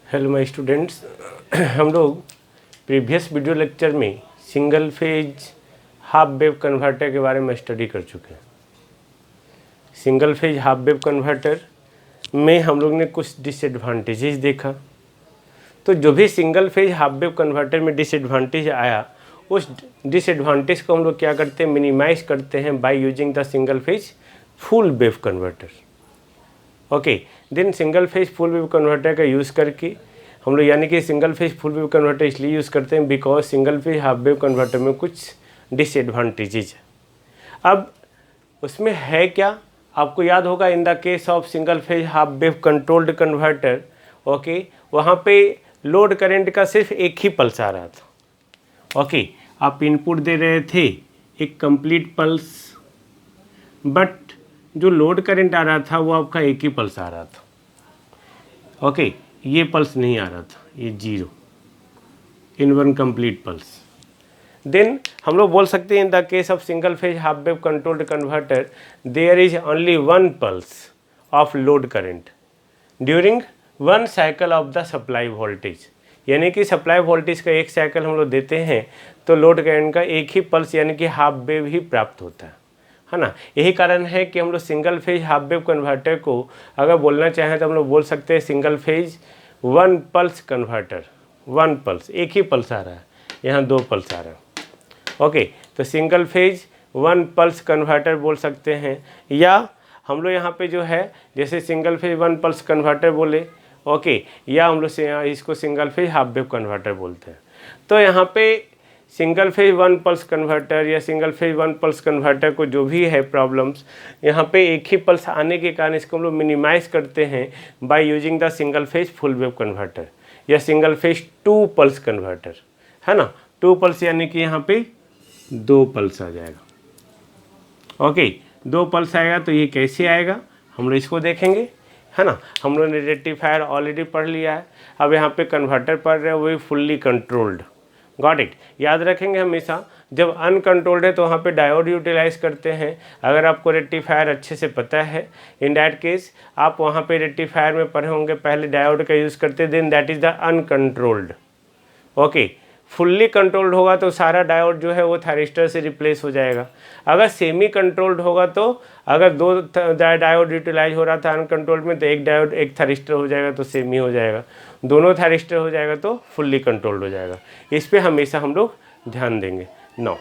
Hello my students. हम लोग previous video lecture में single phase half wave converter के बारे में स्टडी कर चुके हैं। Single phase half wave converter में हम लोग ने कुछ डिसएडवांटेजेस देखा। तो जो भी single phase half wave converter में डिसएडवांटेज आया, उस डिसएडवांटेज को हम लोग क्या करते हैं, मिनिमाइज करते हैं by using the single phase full wave converter. Okay, then single phase full wave converter का यूज़ करके हम लोग, यानी कि single phase full wave converter इसलिए यूज़ करते हैं because single phase half wave converter में कुछ डिसएडवांटेजेज है। अब उसमें है क्या, आपको याद होगा इन the case of single phase half wave controlled converter, okay, वहाँ पे लोड करंट का सिर्फ एक ही पल्स आ रहा था। ओके, आप इनपुट दे रहे थे एक कंप्लीट पल्स, बट जो लोड करंट आ रहा था वो आपका एक ही पल्स आ रहा था। ओके, ये पल्स नहीं आ रहा था, ये zero in one complete pulse. Then हम लोग बोल सकते हैं in the case of single phase half wave controlled converter there is only one pulse of load current during one cycle of the supply voltage. यानी कि supply voltage का एक cycle हम लोग देते हैं तो लोड करंट का एक ही पल्स यानी कि हाफ वेव ही प्राप्त होता है ना। यही कारण है कि हम लोग single phase half wave converter को अगर बोलना चाहें तो हम लोग बोल सकते हैं single phase one pulse converter. One pulse, एक ही पल्स आ रहा है, यहाँ दो पल्स आ रहा है। ओके, तो single phase one pulse converter बोल सकते हैं, या हम लोग यहाँ पे जो है जैसे single phase one pulse converter बोले, ओके, या हम लोग इसको single phase half wave converter बोलते हैं। तो यहाँ पे single phase one pulse converter या single phase one pulse converter को जो भी है प्रॉब्लम्स, यहाँ पे एक ही पल्स आने के कारण इसको हम लोग मिनिमाइज करते हैं by using the single phase full wave converter या single phase two pulse converter, है ना। टू पल्स यानी कि यहाँ पे दो पल्स आ जाएगा। ओके, दो पल्स आएगा तो ये कैसे आएगा हम लोग इसको देखेंगे, है ना। हम लोग ने रेक्टिफायर ऑलरेडी पढ़ लिया है, अब यहाँ पे कन्वर्टर पढ़ रहे हैं, वो भी फुल्ली कंट्रोल्ड। Got it. याद रखेंगे हमेशा जब अनकंट्रोल्ड है तो वहाँ पे डायोड यूटिलाइज करते हैं। अगर आपको रेक्टिफायर अच्छे से पता है, इन दैट केस आप वहाँ पे रेक्टिफायर में पढ़े होंगे पहले डायोड का यूज़ करते, then that is the uncontrolled. Okay, fully controlled होगा तो सारा डायोड जो है वो थायरिस्टर से रिप्लेस हो जाएगा। अगर सेमी कंट्रोल्ड होगा तो अगर दो डायोड यूटिलाइज हो रहा था अनकंट्रोल्ड में तो एक डायोड एक थायरिस्टर हो जाएगा तो सेमी हो जाएगा, दोनों थायरिस्टर हो जाएगा तो फुल्ली कंट्रोल्ड हो जाएगा। इस पे हमेशा हम लोग ध्यान देंगे। नो,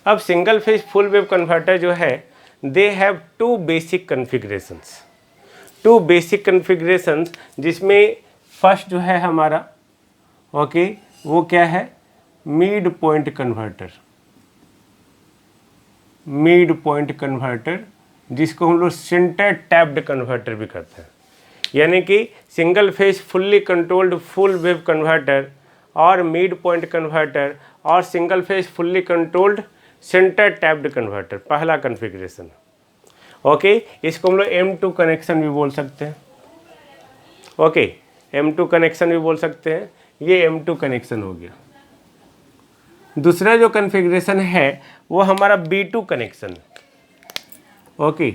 अब single phase full wave converter जो है they have two basic configurations. Two basic configurations जिसमें फर्स्ट जो है हमारा, ओके, वो क्या है, mid point converter. Mid point converter जिसको हम लोग सेंटर टैप्ड कन्वर्टर भी कहते हैं। यानी कि single phase fully controlled full wave converter और मिड पॉइंट कन्वर्टर और single phase fully controlled centre tapped converter, पहला कन्फिग्रेशन। ओके, इसको हम लोग M2 कनेक्शन भी बोल सकते हैं। ओके, M2 कनेक्शन भी बोल सकते हैं, ये M2 कनेक्शन हो गया। दूसरा जो कन्फिग्रेशन है वो हमारा B2 कनेक्शन। ओके,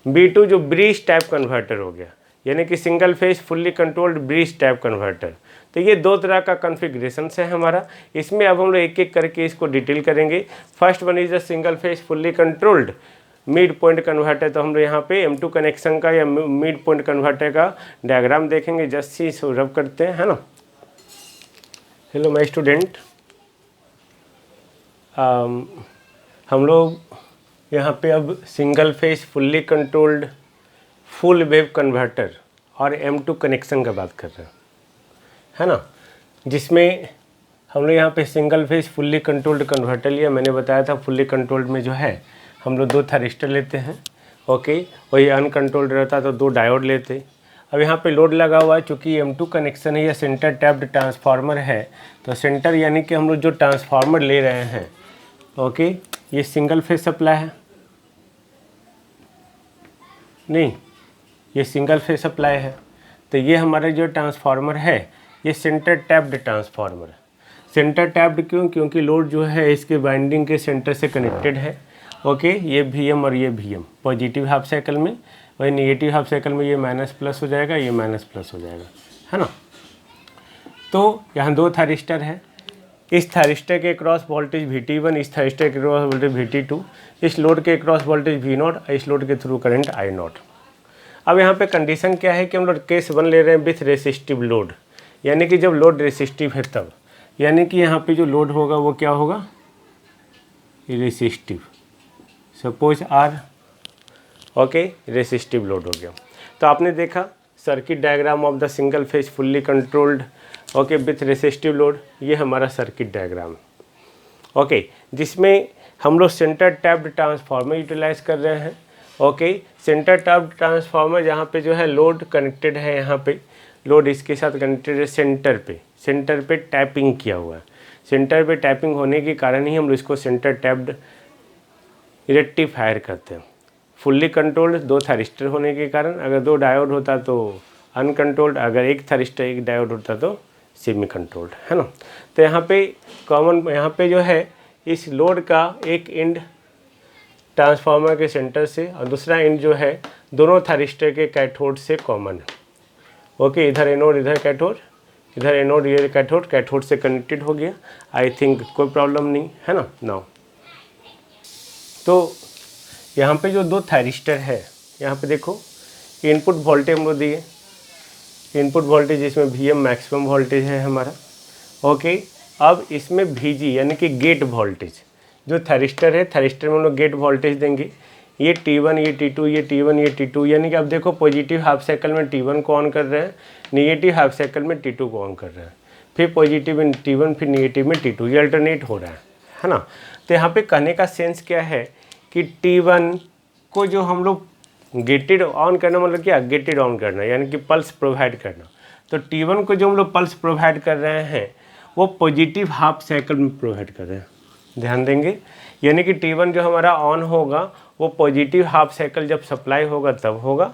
B2 जो ब्रिज टाइप कन्वर्टर हो गया, यानी कि single phase fully controlled bridge type converter. तो ये दो तरह का कन्फिग्रेशन है हमारा। इसमें अब हम लोग एक एक करके इसको डिटेल करेंगे। First one is the single phase fully controlled mid point converter. तो हम लोग यहाँ पे M2 कनेक्शन का या मिड पॉइंट कन्वर्टर का डायग्राम देखेंगे। जस्ट सी इसको रब करते हैं, है ना। हेलो माय स्टूडेंट, हम लोग यहाँ पे अब single phase fully controlled full wave converter और M2 कनेक्शन का बात कर रहे हैं, है ना। जिसमें हम लोग यहाँ पे single phase fully controlled converter लिया। मैंने बताया था फुल्ली कंट्रोल्ड में जो है हम लोग दो थायरिस्टर लेते हैं। ओके, वही अनकंट्रोल्ड रहता तो दो डायोड लेते। अब यहाँ पे लोड लगा हुआ है, चूँकि M2 कनेक्शन है या सेंटर टैप्ड ट्रांसफार्मर है, तो सेंटर यानी कि हम लोग जो ट्रांसफार्मर ले रहे हैं, ओके, ये सिंगल फेज सप्लाई है, नहीं, ये सिंगल फेज सप्लाई है। तो ये हमारा जो ट्रांसफार्मर है ये सेंटर टैप्ड ट्रांसफार्मर है। सेंटर टैप्ड क्यों? क्योंकि लोड जो है इसके वाइंडिंग के सेंटर से कनेक्टेड है। ओके, ये VM और ये VM पॉजिटिव हाफ साइकिल में वही नेगेटिव हाफ साइकिल में ये माइनस प्लस हो जाएगा, ये माइनस प्लस हो जाएगा, है ना। तो यहाँ 2 थायरिस्टर है, इस थायरिस्टर के क्रॉस वोल्टेज VT1, इस थायरिस्टर के क्रॉस वोल्टेज VT2, इस लोड के क्रॉस वोल्टेज V0, इस लोड के थ्रू करंट I0। अब यहाँ पे कंडीशन क्या है कि हम लोग केस 1 ले रहे हैं विथ रेसिस्टिव लोड, यानी कि जब लोड रेसिस्टिव है तब, यानी कि यहाँ पे जो लोड होगा वो क्या होगा, resistive. Suppose R, okay, resistive load हो गया। तो आपने देखा circuit diagram of the single phase fully controlled okay with resistive load, ये हमारा सर्किट डायग्राम ओके, जिसमें हम लोग सेंटर टैप्ड ट्रांसफार्मर यूटिलाइज कर रहे हैं। ओके, सेंटर टैप्ड ट्रांसफार्मर जहाँ पे जो है लोड कनेक्टेड है, यहाँ पे लोड इसके साथ कनेक्टेड है, सेंटर पे टैपिंग किया हुआ है। सेंटर पे टैपिंग होने के कारण ही हम इसको सेंटर टैप्ड रेक्टिफायर करते हैं। फुल्ली कंट्रोल्ड 2 थायरिस्टर होने के कारण, अगर 2 डायोड होता तो अनकंट्रोल्ड, अगर 1 थायरिस्टर 1 डायोड होता तो सेमी कंट्रोल्ड, है ना। तो यहाँ पे कॉमन, यहाँ पे जो है इस लोड का एक एंड ट्रांसफार्मर के सेंटर से और दूसरा एंड जो है दोनों थायरिस्टर के कैथोड से कॉमन है। ओके, इधर एनोड इधर कैथोड, इधर एनोड ये कैथोड से कनेक्टेड हो गया। आई थिंक कोई प्रॉब्लम नहीं, है ना। नाउ तो यहाँ पे जो 2 थायरिस्टर है, यहाँ पे देखो इनपुट वोल्टेज हम लोग दिए, इनपुट वोल्टेज इसमें VM मैक्सिमम वोल्टेज है हमारा। ओके, अब इसमें VG यानी कि गेट वोल्टेज, जो थायरिस्टर है, थायरिस्टर में हम लोग गेट वोल्टेज देंगे। ये T1, ये T2, ये T1, ये T2, यानी कि अब देखो पॉजिटिव हाफ साइकिल में T1 को ऑन कर रहे हैं, निगेटिव हाफ साइकिल में T2 को ऑन कर रहे हैं, फिर पॉजिटिव में T1, फिर निगेटिव में T2, ये अल्टरनेट हो रहा है ना। तो यहाँ पे कहने का सेंस क्या है कि T1 को जो हम लोग गेटेड ऑन करना, मतलब क्या, गेटेड ऑन करना यानी कि पल्स प्रोवाइड करना। तो T1 को जो हम लोग पल्स प्रोवाइड कर रहे हैं वो पॉजिटिव हाफ साइकिल में प्रोवाइड कर रहे हैं, ध्यान देंगे। यानी कि T1 जो हमारा ऑन होगा वो पॉजिटिव हाफ साइकिल जब सप्लाई होगा तब होगा,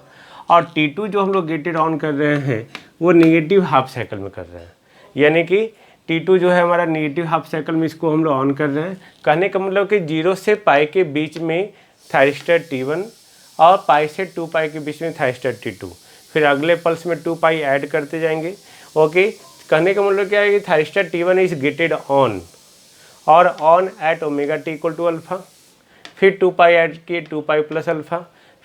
और T2 जो हम लोग गेटेड ऑन कर रहे हैं वो निगेटिव हाफ साइकिल में कर रहे हैं। यानी कि T2 जो है हमारा निगेटिव हाफ साइकिल में, इसको हम लोग ऑन कर रहे हैं। कहने का मतलब कि 0 से पाई के बीच में थायरिस्टर T1 और पाई से 2 पाई के बीच में थायरिस्टर T2, फिर अगले पल्स में 2 पाई ऐड करते जाएंगे। ओके, कहने का मतलब क्या है कि thyristor T1 is gated on और on at omega T equal to alpha, फिर 2 पाई ऐड किए 2 पाई प्लस अल्फा,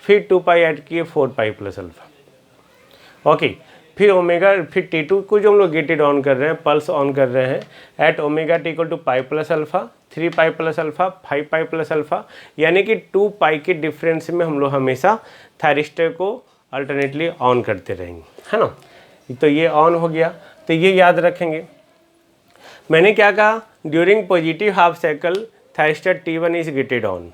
फिर 2 पाई ऐड किए 4 पाई प्लस अल्फा। ओके, फिर ओमेगा, फिर T2 को जो हम लोग गेटेड ऑन कर रहे हैं, पल्स ऑन कर रहे हैं at omega T equal to pi plus alpha, 3 pi plus alpha, 5 pi plus alpha, यानी कि 2 पाई के डिफरेंस में हम लोग हमेशा थायरिस्टर को अल्टरनेटली ऑन करते रहेंगे, है ना। तो ये ऑन हो गया, तो ये याद रखेंगे। मैंने क्या कहा, during positive half cycle thyristor T1 is gated on,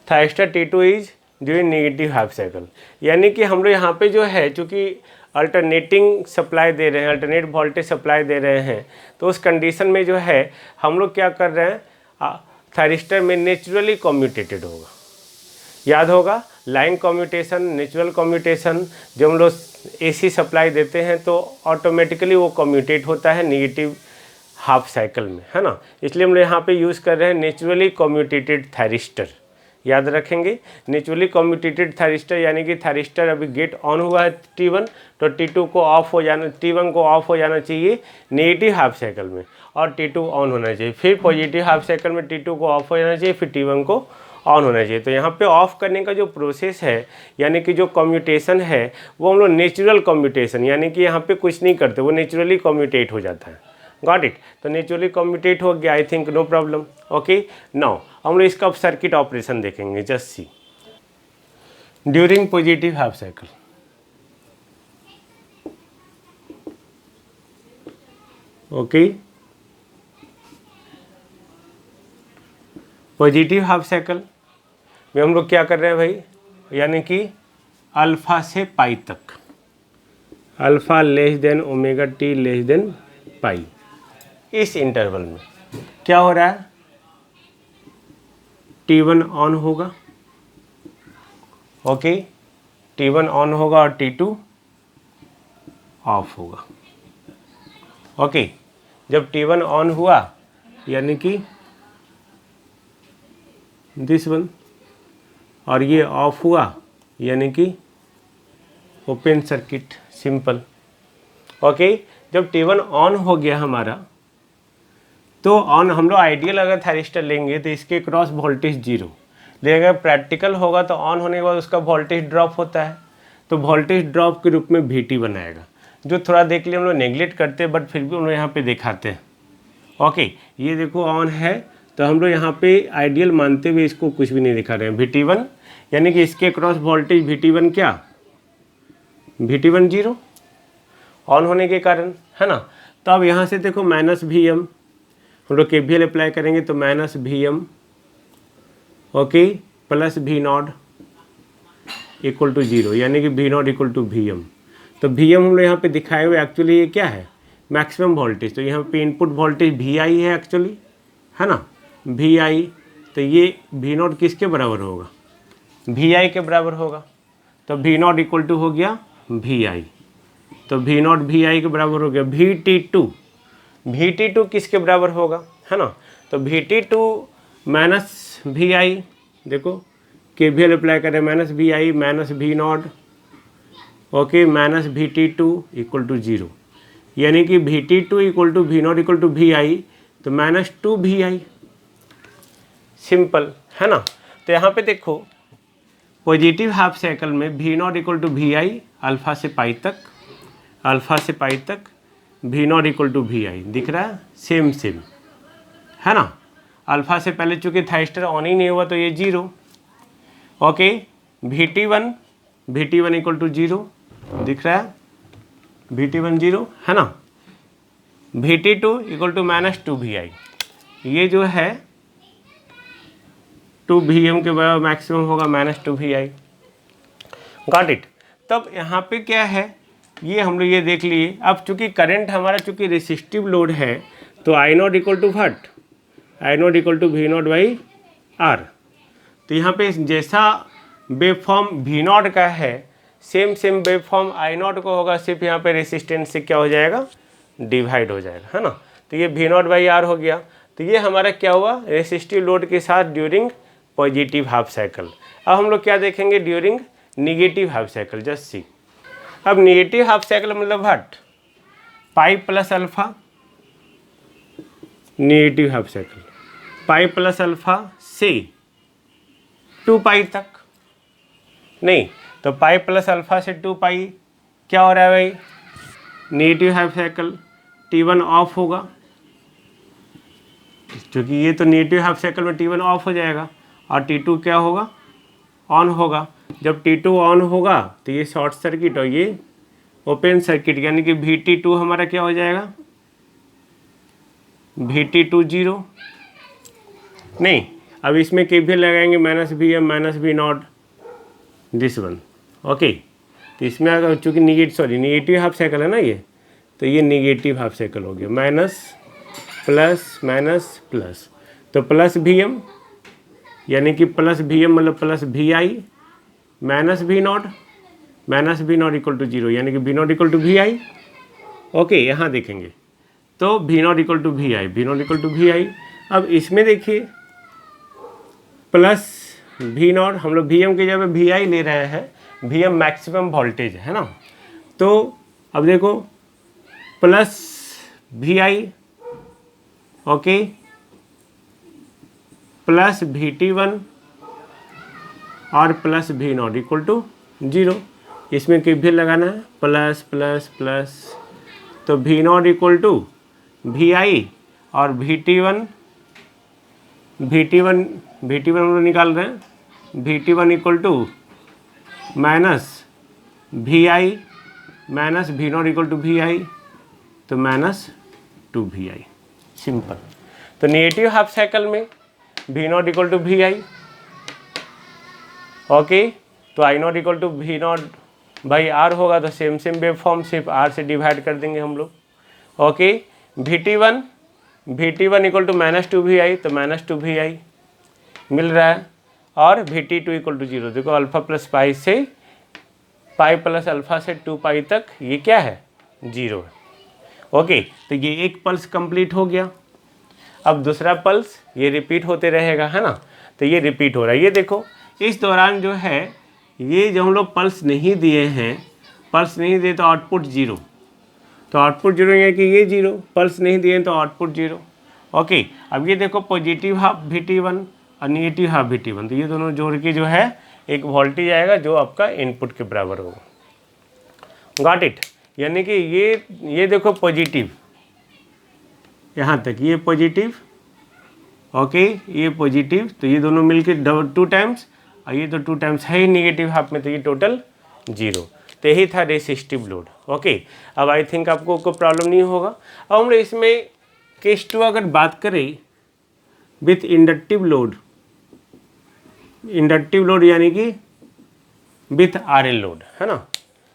thyristor T2 is during negative half cycle. यानी कि हम लोग यहाँ पे जो है चूँकि अल्टरनेटिंग सप्लाई दे रहे हैं, अल्टरनेट वोल्टेज सप्लाई दे रहे हैं, तो उस कंडीशन में जो है हम लोग क्या कर रहे हैं, थायरिस्टर में नेचुरली कम्यूटेटेड होगा। याद होगा लाइन कम्यूटेशन, नेचुरल कम्यूटेशन, जब हम लोग AC सप्लाई देते हैं तो ऑटोमेटिकली वो कम्यूटेट होता है नेगेटिव हाफ साइकिल में, है ना। इसलिए हम लोग यहाँ पे यूज़ कर रहे हैं नेचुरली कम्यूटेटेड थायरिस्टर। याद रखेंगे नेचुरली कम्यूटेटेड थायरिस्टर, यानी कि थायरिस्टर अभी गेट ऑन हुआ है T1, तो T2 को ऑफ हो जाना, T1 को ऑफ हो जाना चाहिए नेगेटिव हाफ साइकिल में, और T2 ऑन होना चाहिए। फिर पॉजिटिव हाफ साइकिल में T2 को ऑफ हो जाना चाहिए, फिर T1 को ऑन होना चाहिए। तो यहाँ पे ऑफ करने का जो प्रोसेस है, यानी कि जो कम्यूटेशन है, वो हम लोग नेचुरल कम्यूटेशन, यानी कि यहाँ पे कुछ नहीं करते, वो नेचुरली कम्यूटेट हो जाता है। Got it. तो नेचुरली कम्यूटेट हो गया, I think no problem. Okay, now हम लोग इसका सर्किट ऑपरेशन देखेंगे। Just see, during positive half cycle, okay, positive half cycle में हम लोग क्या कर रहे हैं भाई, यानी कि अल्फा से पाई तक, alpha less than omega T less than pi, इस इंटरवल में क्या हो रहा है, T1 ऑन होगा, ओके, T1 ऑन होगा और T2 ऑफ होगा। ओके, जब T1 ऑन हुआ यानी कि दिस वन, और ये ऑफ हुआ यानी कि ओपन सर्किट, सिंपल। ओके, जब T1 ऑन हो गया हमारा, तो ऑन हम लोग आइडियल अगर थायरिस्टर लेंगे तो इसके क्रॉस वोल्टेज 0, लेकिन अगर प्रैक्टिकल होगा तो ऑन होने के बाद उसका वोल्टेज ड्रॉप होता है, तो वोल्टेज ड्रॉप के रूप में VT बनाएगा, जो थोड़ा देख लिए हम लोग नेगलेक्ट करते हैं, बट फिर भी हम लोग यहाँ पे दिखाते हैं। ओके, ये देखो ऑन है, तो हम लोग यहाँ पे आइडियल मानते हुए इसको कुछ भी नहीं दिखा रहे हैं। VT1 यानी कि इसके क्रॉस वोल्टेज VT1 क्या, VT1 0 ऑन होने के कारण, है ना। तो अब यहाँ से देखो -VM, हम लोग KVL अप्लाई करेंगे तो -VM, okay, plus V0 equal to 0, यानी कि V0 इक्वल टू VM। तो VM हम लोग यहाँ पे दिखाए हुए, एक्चुअली ये क्या है, मैक्सिमम वोल्टेज। तो यहाँ पे इनपुट वोल्टेज VI है एक्चुअली, है ना, VI। तो ये V0 किसके बराबर होगा, VI के बराबर होगा। तो V0 इक्वल टू हो गया VI, तो V0 VI के बराबर हो गया। VT2 किसके बराबर होगा, है ना, तो VT2 माइनस VI, देखो KVL अप्लाई करें, -VI minus V0, okay, minus VT2 equal to 0, यानी कि VT2 equal to V0 equal to VI, तो -2 VI, सिंपल, है ना। तो यहाँ पे देखो पॉजिटिव हाफ साइकिल में V0 equal to VI, alpha से पाई तक, अल्फा से पाई तक V0 इक्वल टू VI दिख रहा है, सेम, है ना। अल्फा से पहले चूँकि थाइस्टर ऑन ही नहीं हुआ तो ये 0, ओके। VT1 इक्वल टू 0 दिख रहा है, VT1 0, है ना। VT2 इक्वल टू -2 VI, ये जो है 2 VM के बराबर मैक्सिमम होगा, -2 VI, गॉट इट। तब यहाँ पे क्या है, ये हम लोग ये देख लिए। अब चूँकि करंट हमारा चूँकि रेसिस्टिव लोड है, तो I0 equal to what, I0 equal to V0/R। तो यहाँ पे जैसा वेव फॉर्म V0 का है, सेम वेव फॉर्म I0 को होगा, सिर्फ यहाँ पे रेसिस्टेंस से क्या हो जाएगा, डिवाइड हो जाएगा, है ना। तो ये V0/R हो गया। तो ये हमारा क्या हुआ, रेसिस्टिव लोड के साथ ड्यूरिंग पॉजिटिव हाफ साइकिल। अब हम लोग क्या देखेंगे during negative half cycle, just see. अब निगेटिव हाफ साइकिल मतलब what, pi plus alpha, negative half cycle pi plus alpha से 2 पाई तक, नहीं तो पाई प्लस अल्फा से 2 पाई क्या हो रहा है भाई, negative half cycle T1 of होगा, क्योंकि ये तो निगेटिव हाफ साइकिल में T1 ऑफ हो जाएगा और T2 क्या होगा, ऑन होगा। जब T2 ऑन होगा तो ये शॉर्ट सर्किट और ये ओपन सर्किट, यानी कि VT2 हमारा क्या हो जाएगा, VT2 0, नहीं अब इसमें KVL लगाएंगे -VM minus V0 this one, okay. तो इसमें अगर चूँकि निगेटिव हाफ साइकिल है ना ये, तो ये निगेटिव हाफ साइकिल हो गया, माइनस प्लस माइनस प्लस, तो प्लस VM यानी कि प्लस VM मतलब plus VI minus V0 equal to 0, यानी कि V0 equal to VI, okay. यहाँ देखेंगे तो V0 इक्वल टू VI, अब इसमें देखिए प्लस V0, हम लोग VM की जगह VI ले रहे हैं, VM मैक्सिमम वोल्टेज है ना। तो अब देखो plus VI, okay, plus VT1 और प्लस V0 इक्वल टू 0, इसमें KVL लगाना है, प्लस प्लस प्लस, तो V0 इक्वल टू VI और VT1 हम लोग निकाल रहे हैं, VT1 equal to minus VI minus V0 equal to VI, तो -2 VI, सिंपल। तो नेगेटिव हाफ साइकिल में V0 equal to VI, okay. तो I0 इक्वल टू V0/R होगा, तो सेम वेव फॉर्म, सिर्फ R से डिवाइड कर देंगे हम लोग, okay. VT1 equal to -2 VI, तो -2 VI मिल रहा है, और VT2 इक्वल टू 0, देखो अल्फा प्लस पाई से पाई प्लस अल्फा से 2 पाई तक ये क्या है, 0 है, ओके। तो ये एक पल्स कंप्लीट हो गया। अब दूसरा पल्स ये रिपीट होते रहेगा, है ना। तो ये रिपीट हो रहा है, ये देखो इस दौरान जो है ये जब हम लोग पल्स नहीं दिए हैं, पल्स नहीं दिए तो आउटपुट जीरो, तो आउटपुट जीरो यानी कि ये जीरो, पल्स नहीं दिए तो आउटपुट जीरो। ओके, अब ये देखो पॉजिटिव हाफ VT1 और निगेटिव हाफ VT1, तो ये दोनों जोड़ के जो है एक वोल्टेज आएगा जो आपका इनपुट के बराबर होगा। गॉट इट, यानी कि ये देखो पॉजिटिव, यहाँ तक ये पॉजिटिव, ओके ये पॉजिटिव, तो ये दोनों मिलके 2 टाइम्स, और ये तो 2 टाइम्स है ही निगेटिव हाफ में, तो ये टोटल जीरो। तो यही था रेसिस्टिव लोड। ओके, अब आई थिंक आपको कोई प्रॉब्लम नहीं होगा। अब हम इसमें केस 2 अगर बात करें with inductive load, inductive load यानी कि विथ RL लोड, है ना,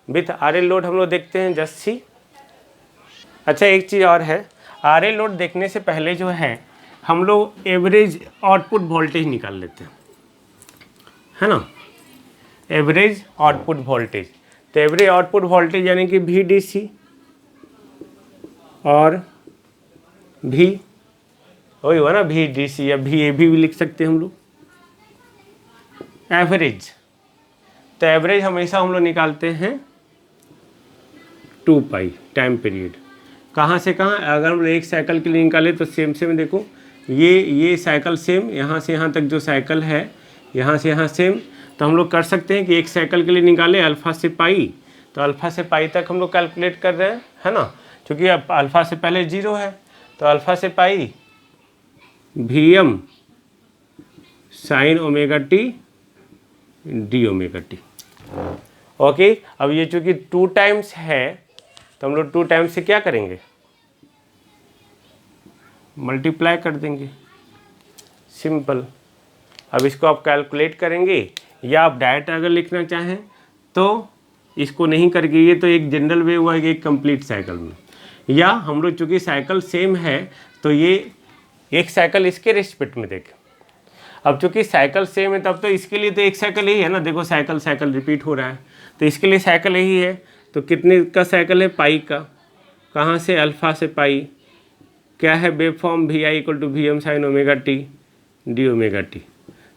विथ RL लोड हम लोग देखते हैं जस्ट सी। अच्छा एक चीज़ और है, RL लोड देखने से पहले जो है हम लोग एवरेज आउटपुट वोल्टेज निकाल लेते हैं, है ना, एवरेज आउटपुट वोल्टेज। तो एवरेज आउटपुट वोल्टेज यानी कि VDC और वही हुआ ना VDC, या VAB भी लिख सकते हैं हम लोग, एवरेज। तो एवरेज हमेशा हम लोग निकालते हैं 2 पाई टाइम पीरियड। कहाँ से कहाँ, अगर हम लोग एक साइकिल के लिए निकालें तो सेम देखो, ये साइकिल सेम, यहाँ से यहाँ तक जो साइकिल है, यहाँ से यहाँ सेम। तो हम लोग कर सकते हैं कि एक साइकिल के लिए निकालें अल्फ़ा से पाई, तो अल्फ़ा से पाई तक हम लोग कैलकुलेट कर रहे हैं, है ना, क्योंकि अब अल्फ़ा से पहले जीरो है, तो अल्फ़ा से पाई VM sine omega T D omega T. Okay, अब ये चूँकि 2 टाइम्स है तो हम लोग 2 टाइम्स से क्या करेंगे, मल्टीप्लाई कर देंगे, सिंपल। अब इसको आप कैलकुलेट करेंगे, या आप डायरेक्ट अगर लिखना चाहें तो इसको नहीं करके, ये तो एक जनरल वे हुआ एक कंप्लीट साइकिल में, या हम लोग चूँकि साइकिल सेम है तो ये एक साइकिल इसके रिस्पेक्ट में देखें। अब चूँकि साइकिल सेम है तब तो इसके लिए तो एक साइकिल ही है ना, देखो साइकिल रिपीट हो रहा है, तो इसके लिए साइकिल यही है। तो कितने का साइकिल है, पाई का, कहाँ से, अल्फ़ा से पाई, क्या है wave form VI = VM sine omega T D omega T.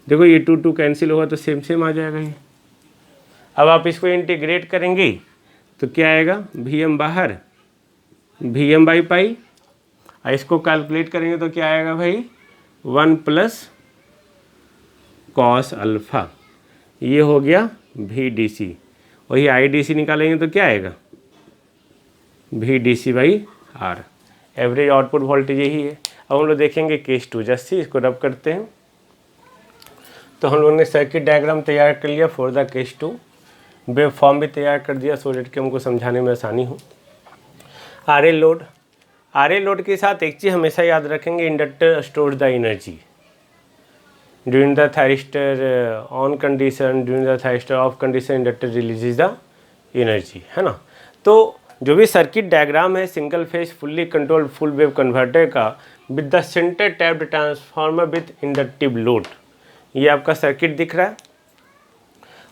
देखो ये 2 कैंसिल होगा तो सेम आ जाएगा ये। अब आप इसको इंटीग्रेट करेंगे तो क्या आएगा, VM बाहर, VM बाई पाई, और इसको कैलकुलेट करेंगे तो क्या आएगा भाई, 1 + cos अल्फ़ा, ये हो गया VDC। वही IDC निकालेंगे तो क्या आएगा, VDC/R। एवरेज आउटपुट वोल्टेज यही है। अब हम लोग देखेंगे केस 2, जस्ट इसको रब करते हैं। तो हम लोगों ने सर्किट डायग्राम तैयार कर लिया for the case 2, wave form भी तैयार कर दिया सो डेट कि हमको समझाने में आसानी हो। RL लोड के साथ एक चीज़ हमेशा याद रखेंगे, inductor store the energy during the thyristor on condition, during the thyristor off condition inductor releases the energy, है ना। तो जो भी सर्किट डायग्राम है single phase fully controlled full wave converter का with the centre tapped transformer with inductive load, ये आपका circuit दिख रहा है।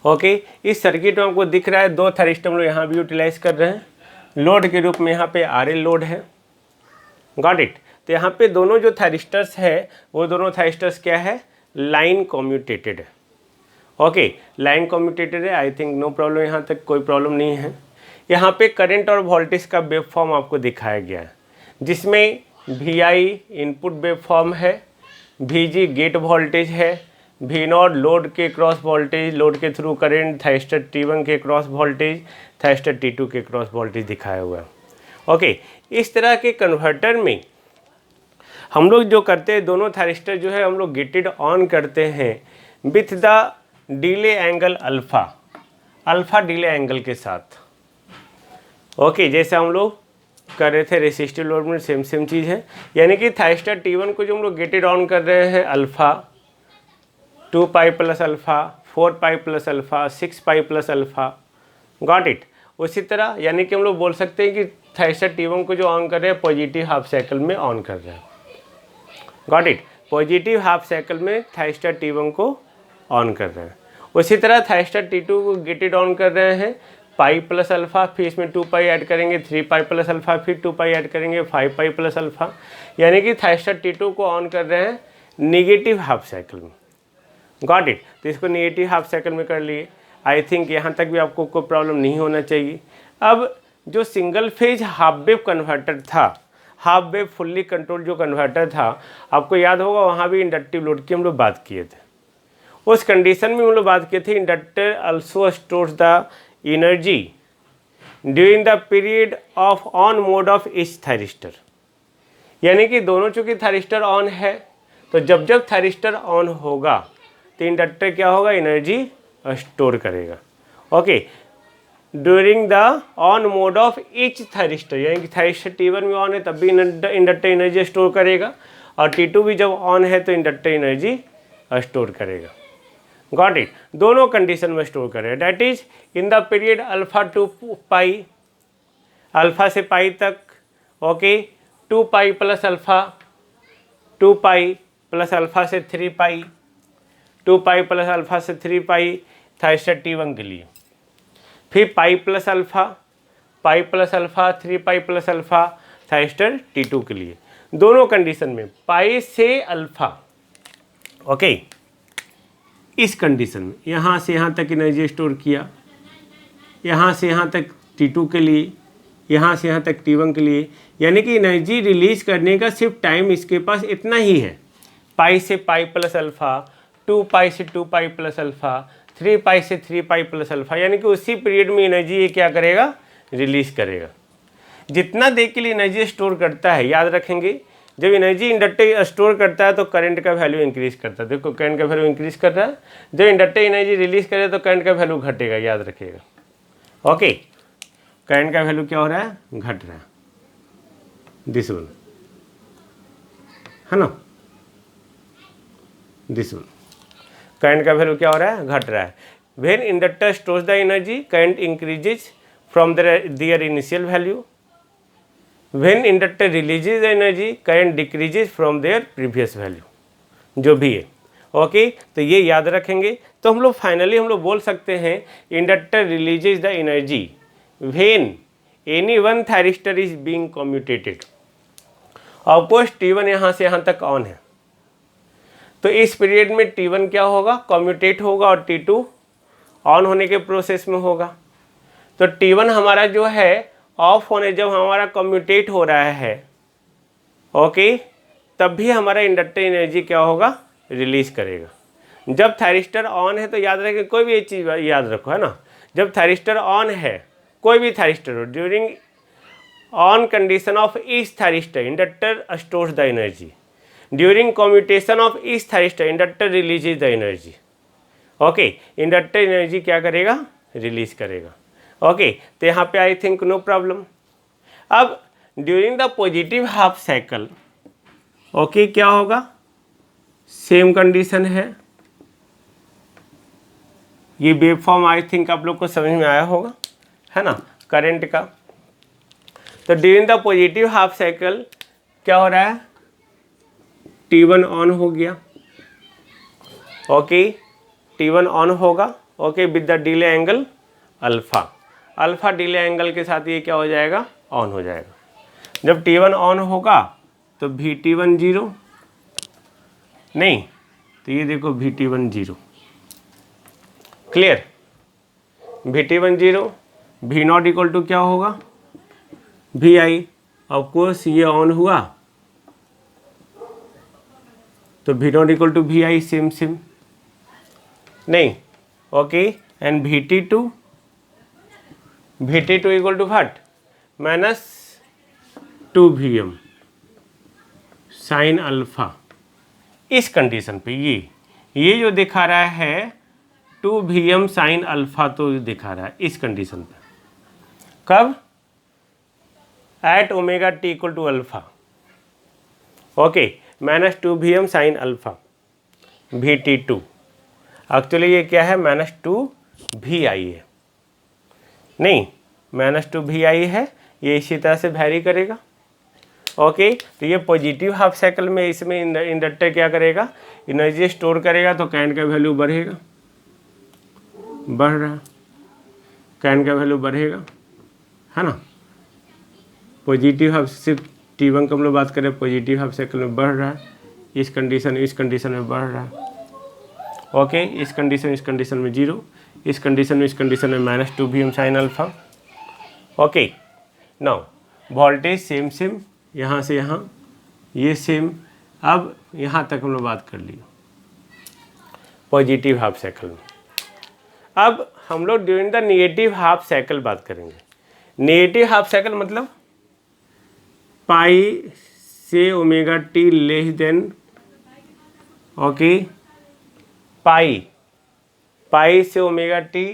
ओके, इस सर्किट में आपको दिख रहा है 2 थायरिस्टर हम लोग यहाँ भी यूटिलाइज कर रहे हैं, लोड के रूप में यहाँ पे RL लोड है। Got it. तो यहाँ पे दोनों जो थायरिस्टर्स है वो दोनों थायरिस्टर्स क्या है, लाइन कम्यूटेटेड है। ओके, लाइन कम्यूटेटेड है, आई थिंक नो प्रॉब्लम, यहाँ तक कोई प्रॉब्लम नहीं है। यहाँ पे करंट और वोल्टेज का वेव फॉर्म आपको दिखाया गया है, जिसमें VI इनपुट वेव फॉर्म है, VG गेट वोल्टेज है, V0 लोड के क्रॉस वोल्टेज, लोड के थ्रू करंट, थायरिस्टर T1 के क्रॉस वोल्टेज, थायरिस्टर T2 के क्रॉस वोल्टेज दिखाया हुआ है। ओके, इस तरह के कन्वर्टर में हम लोग जो करते हैं, दोनों थायरिस्टर जो है हम लोग गेटेड ऑन करते हैं with the delay angle alpha delay angle के साथ। ओके, जैसे हम लोग कर रहे थे रेसिस्टिव लोड में सेम चीज़ है, यानी कि थायरिस्टर T1 को जो हम लोग गेटेड ऑन कर रहे हैं alpha 2 pi + alpha, 4 pi + alpha, 6 pi + alpha. Got it. उसी तरह यानी कि हम लोग बोल सकते हैं कि थायरिस्टर T1 को जो ऑन कर रहे हैं पॉजिटिव हाफ साइकिल में ऑन कर रहे हैं। Got it, positive half cycle में थायरिस्टर T1 को ऑन कर रहे हैं। उसी तरह थायरिस्टर T2 को गेटेड ऑन कर रहे हैं पाई + अल्फ़ा, फिर इसमें 2 पाई ऐड करेंगे, 3 पाई + अल्फ़ा, फिर 2 पाई ऐड करेंगे, 5 पाई + अल्फ़ा, यानी कि थायरिस्टर T2 को ऑन कर रहे हैं निगेटिव हाफ साइकिल में। Got it. तो इसको निगेटिव हाफ साइकिल में कर लिए। आई थिंक यहाँ तक भी आपको कोई प्रॉब्लम नहीं होना चाहिए। अब जो single phase half wave converter था, हाफ वेव फुल्ली कंट्रोल जो कन्वर्टर था, आपको याद होगा वहाँ भी इंडक्टिव लोड की हम लोग बात किए थे। उस कंडीशन में हम लोग बात किए थे inductor also stores the energy during the period of on mode of each thyristor, यानी कि दोनों चूंकि थायरिस्टर ऑन है, तो जब जब थायरिस्टर ऑन होगा तो इंडक्टर क्या होगा, एनर्जी स्टोर करेगा। Okay, during the on mode of each thyristor, यानी कि थायरिस्टर T1 में ऑन है तब भी इंडक्टर एनर्जी स्टोर करेगा, और T2 भी जब ऑन है तो इंडक्टर एनर्जी स्टोर करेगा। गॉट इट, दोनों कंडीशन में स्टोर करेगा। That is in the period alpha two pi, alpha से पाई तक, ओके, 2 पाई प्लस अल्फा, 2 पाई प्लस अल्फा से 3 पाई, 2 पाई प्लस अल्फा से 3 पाई थायरिस्टर T1 के लिए, फिर पाई प्लस अल्फा, पाई plus alpha, 3 pi plus alpha thyristor T2 के लिए। दोनों कंडीशन में पाई से अल्फा, ओके, इस कंडीशन में यहाँ से यहाँ तक एनर्जी स्टोर किया, यहाँ से यहाँ तक T2 के लिए, यहाँ से यहाँ तक T1 के लिए, यानी कि एनर्जी रिलीज करने का सिर्फ टाइम इसके पास इतना ही है, पाई से पाई प्लस अल्फा, 2 पाई से 2 पाई प्लस अल्फा, 3 पाई से 3 पाई प्लस अल्फा, यानी कि उसी पीरियड में एनर्जी ये क्या करेगा, रिलीज करेगा। जितना देर के लिए एनर्जी स्टोर करता है, याद रखेंगे जब एनर्जी इंडक्टर स्टोर करता है तो करंट का वैल्यू इंक्रीज करता है। देखो करंट का वैल्यू इंक्रीज कर रहा है, जब इंडक्टर एनर्जी रिलीज करे तो करंट का वैल्यू घटेगा, याद रखिएगा। ओके, करंट का वैल्यू क्या हो रहा है, घट रहा है, दिस वन, है ना, दिस वन, करंट का वैल्यू क्या हो रहा है, घट रहा है। When inductor stores the energy current increases from their initial value, when inductor releases energy current decreases from there previous value, जो भी है। ओके, तो ये याद रखेंगे। तो हम लोग फाइनली हम लोग बोल सकते हैं inductor releases the energy when any one thyristor is being commutated. Of course T1 यहाँ से यहाँ तक ऑन है, तो इस पीरियड में T1 क्या होगा, कम्यूटेट होगा, और T2 ऑन होने के प्रोसेस में होगा। तो T1 हमारा जो है ऑफ होने, जब हमारा कम्यूटेट हो रहा है, ओके, तब भी हमारा इंडक्टर एनर्जी क्या होगा, रिलीज करेगा। जब थायरिस्टर ऑन है तो याद रखें, कोई भी एक चीज़ याद रखो, है ना, जब थायरिस्टर ऑन है, कोई भी थायरिस्टर हो, during on condition of each thyristor inductor stores the energy, during commutation of each thyristor inductor releases the energy. Okay, inductor energy क्या करेगा, रिलीज करेगा। ओके, तो यहाँ पे आई थिंक नो प्रॉब्लम। अब during the positive half cycle, okay, क्या होगा, same condition है। ये वेव फॉर्म आई थिंक आप लोग को समझ में आया होगा, है ना, करंट का। तो during the positive half cycle क्या हो रहा है, T1 ऑन हो गया, ओके, T1 ऑन होगा, okay, with the delay angle alpha, alpha delay angle के साथ ये क्या हो जाएगा, ऑन हो जाएगा। जब T1 ऑन होगा तो VT1 0, नहीं तो ये देखो VT1 0, clear, VT1 0, V0 equal to क्या होगा, VI। ऑफकोर्स ये ऑन हुआ तो V0 equal to VI, same same, नहीं, okay, and VT2 equal to what, -2Vm sine alpha. इस कंडीशन पे ये जो दिखा रहा है 2Vm साइन अल्फा, तो दिखा रहा है इस कंडीशन पे, कब, at omega T equal to alpha, okay, -2Vm sine alpha VT2। Actually ये क्या है, -2VI है, नहीं, -2VI है, ये इसी तरह से वैरी करेगा। ओके, तो ये पॉजिटिव हाफ साइकिल में इसमें इंडक्टर क्या करेगा, एनर्जी स्टोर करेगा, तो करंट का वैल्यू बढ़ेगा, बढ़ रहा, करंट का वैल्यू बढ़ेगा, है ना। पॉजिटिव हाफ, सिर्फ T1 का हम लोग बात करें, पॉजिटिव हाफ साइकिल में बढ़ रहा है, इस कंडीशन में बढ़ रहा है, ओके, इस कंडीशन में 0, इस कंडीशन में minus 2 V M sine alpha. Okay, now voltage same यहाँ से यहाँ, ये सेम। अब यहाँ तक हम लोग बात कर ली पॉजिटिव हाफ साइकिल में। अब हम लोग during the negative half cycle बात करेंगे। नेगेटिव हाफ साइकिल मतलब पाई से omega T less than, okay, pi से omega T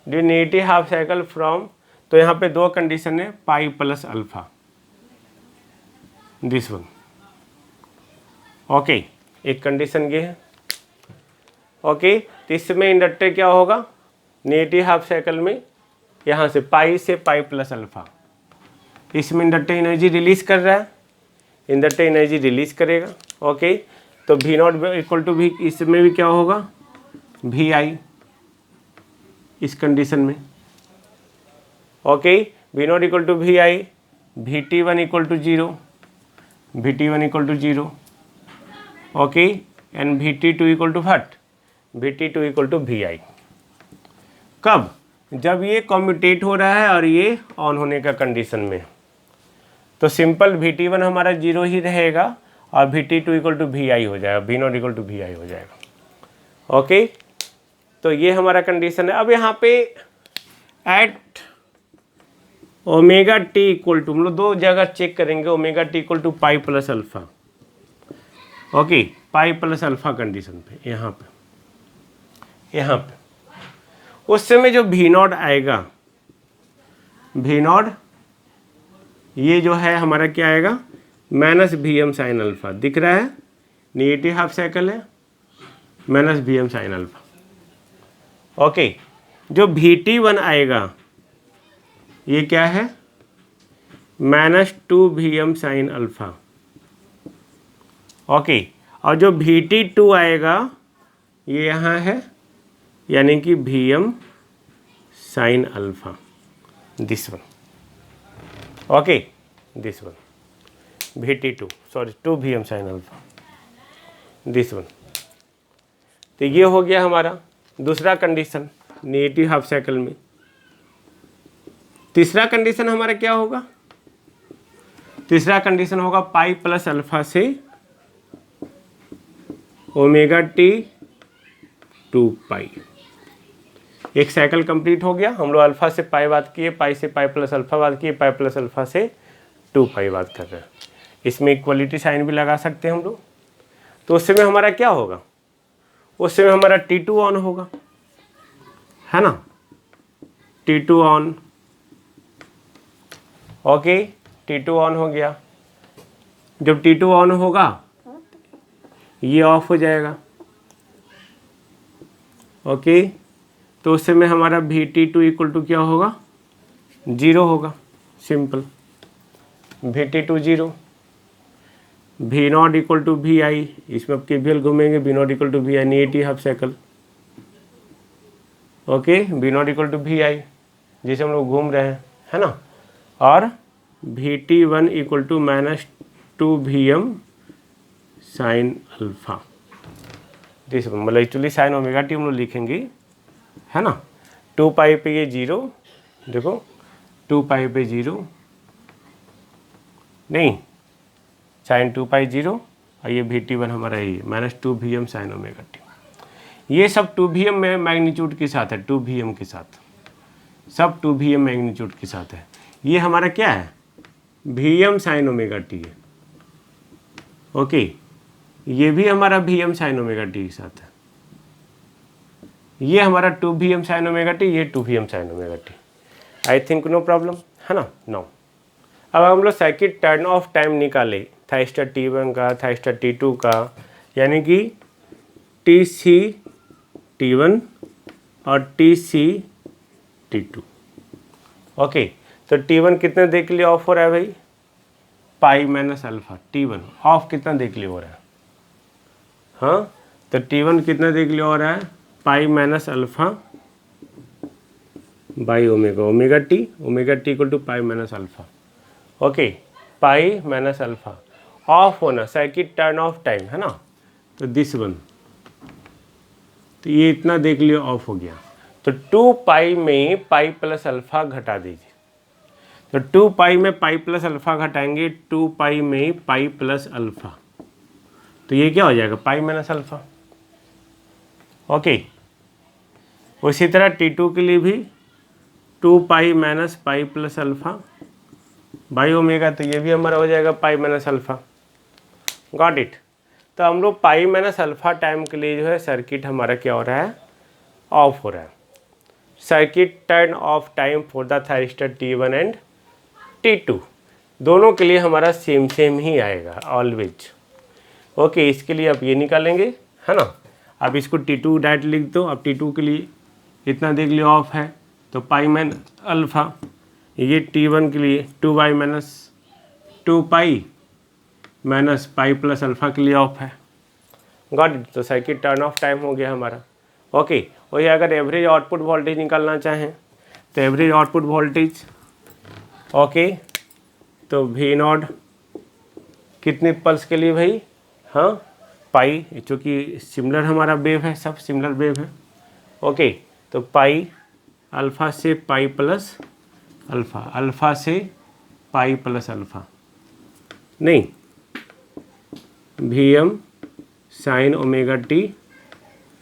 due negative half cycle from, तो यहाँ पे दो कंडीशन है, pi plus alpha, this one. Okay, एक कंडीशन ये है। ओके, तो इसमें इंडक्टर क्या होगा नेगेटिव हाफ साइकिल में, यहाँ से पाई प्लस अल्फा, इसमें इंडक्टर एनर्जी रिलीज कर रहा है, इंडक्टर एनर्जी रिलीज करेगा। ओके, तो V naught equal to V, इसमें भी क्या होगा वी आई इस कंडीशन में। Okay, V naught equal to V I, V T one equal to zero, V T one equal to zero. Okay, and V T two equal to what, V T two equal to V I. कब, जब ये commutate हो रहा है और ये on होने का कंडीशन में, तो सिंपल वी टी वन हमारा जीरो ही रहेगा और V T two equal to V I हो जाएगा, V naught equal to V I हो जाएगा। ओके, तो ये हमारा कंडीशन है। अब यहाँ पे at omega T equal to, हम लोग दो जगह चेक करेंगे, omega T equal to pi plus alpha. Okay, pi plus alpha condition पे, यहाँ पे उस समय जो वी नॉट आएगा, वी नॉट ये जो है हमारा क्या आएगा minus V M sine alpha, दिख रहा है नेगेटिव हाफ साइकिल है, minus V M sine alpha. Okay, जो वी टी वन आएगा ये क्या है minus 2 V M sine alpha. Okay, और जो वी टी टू आएगा ये यहाँ है, यानी कि V M sine alpha, this one. Okay, this one V T two, sorry 2 V M sine alpha, this one. तो ये हो गया हमारा दूसरा कंडीशन नेगेटिव हाफ साइकिल में। तीसरा कंडीशन हमारा क्या होगा, तीसरा कंडीशन होगा पाई प्लस अल्फा से ओमेगा टी 2 पाई। एक साइकिल कंप्लीट हो गया, हम लोग अल्फा से पाई बात किए, पाई से पाई प्लस अल्फा बात किए, पाई प्लस अल्फा से 2 पाई बात कर रहे हैं। इसमें इक्वलिटी साइन भी लगा सकते हैं हम लोग। तो उस समय हमारा क्या होगा, उस समय हमारा T2 ऑन होगा, है ना, T2 on. Okay, T2 on हो गया। जब T2 ऑन होगा ये ऑफ हो जाएगा। ओके, तो उस समय हमारा VT2 इक्वल टू क्या होगा, जीरो होगा, simple VT2 zero. V naught equal to V I, इसमें अब KVL घूमेंगे, V naught equal to V I negative half cycle. Okay, V naught equal to V I जिसे हम लोग घूम रहे हैं, है ना, और VT1 equal to minus 2 VM sine alpha, this मतलब एक्चुअली साइन ओमेगा टी हम लोग लिखेंगे, है ना। 2 पाई पे ये जीरो, देखो 2 पाई पे जीरो नहीं, साइन 2 पाई जीरो, और ये VT1 हमारा ये minus 2 VM sine omega T. ये सब 2 VM में मैग्नीट्यूड के साथ है, 2 VM के साथ, सब 2 VM मैग्नीट्यूड के साथ है। ये हमारा क्या है VM साइन ओमेगा टी है। ओके, ये भी हमारा VM साइन ओमेगा टी के साथ है। ये हमारा 2 VM साइन ओमेगा टी, ये 2 VM sine omega T. I think no problem, है ना। नो, अब हम लोग सर्किट टर्न ऑफ टाइम निकाले, थाइस्टर T1 का, थाइस्टर T2 का, यानी कि TC T1 और TC T2। ओके, तो T1 कितने देर के लिए ऑफ हो रहा है भाई, पाई माइनस अल्फा। T1 ऑफ कितना देर के लिए हो रहा है, हाँ, तो T1 कितना देर के लिए हो रहा है, pi minus alpha by omega, omega T equal to pi minus alpha. Okay, pi minus alpha off होना, सर्किट टर्न ऑफ टाइम, है ना, तो दिस वन, तो ये इतना देख लियो ऑफ हो गया। तो 2 पाई में पाई प्लस अल्फ़ा घटा दीजिए। तो 2 पाई में पाई प्लस अल्फ़ा घटाएंगे, 2 पाई में पाई प्लस अल्फ़ा, तो ये क्या हो जाएगा, पाई माइनस अल्फ़ा। ओके, उसी तरह T2 के लिए भी 2 pi minus pi plus alpha by omega, तो ये भी हमारा हो जाएगा pi minus alpha. Got it. तो हम लोग पाई माइनस अल्फ़ा टाइम के लिए जो है सर्किट हमारा क्या हो रहा है, ऑफ हो रहा है। Circuit turn off time for the thyristor T1 and T2 दोनों के लिए हमारा सेम ही आएगा ऑलवेज। ओके, इसके लिए आप ये निकालेंगे, है ना। अब इसको T2 डायरेक्ट लिख दो। अब T2 के लिए इतना देख लियो ऑफ है, तो पाई माइनस अल्फ़ा, ये T1 के लिए 2 pi minus 2 pi minus pi plus alpha के लिए ऑफ है। Got it. तो सर्किट टर्न ऑफ टाइम हो गया हमारा। ओके, वही अगर एवरेज आउटपुट वोल्टेज निकालना चाहें तो एवरेज आउटपुट वोल्टेज, ओके, तो V0 कितने पल्स के लिए भाई, हाँ पाई, चूँकि सिमिलर हमारा वेव है, सब सिमिलर वेव है। ओके, तो पाई अल्फ़ा से पाई प्लस अल्फ़ा, अल्फ़ा से पाई प्लस अल्फ़ा, नहीं VM sine omega T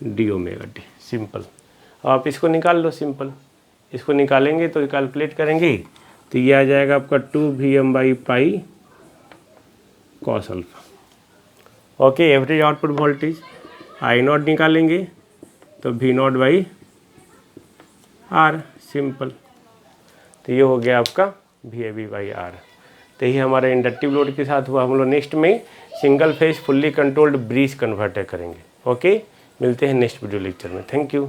D omega T, simple. आप इसको निकाल लो, सिंपल इसको निकालेंगे तो कैलकुलेट करेंगे तो ये आ जाएगा आपका 2VM by pi cos alpha. Okay, average output voltage I0 निकालेंगे तो V0 बाई R, सिंपल। तो ये हो गया आपका VAB बाई R। तो ये हमारा इंडक्टिव लोड के साथ हुआ। हम लोग नेक्स्ट में single phase fully controlled bridge converter करेंगे। ओके, मिलते हैं नेक्स्ट वीडियो लेक्चर में। Thank you.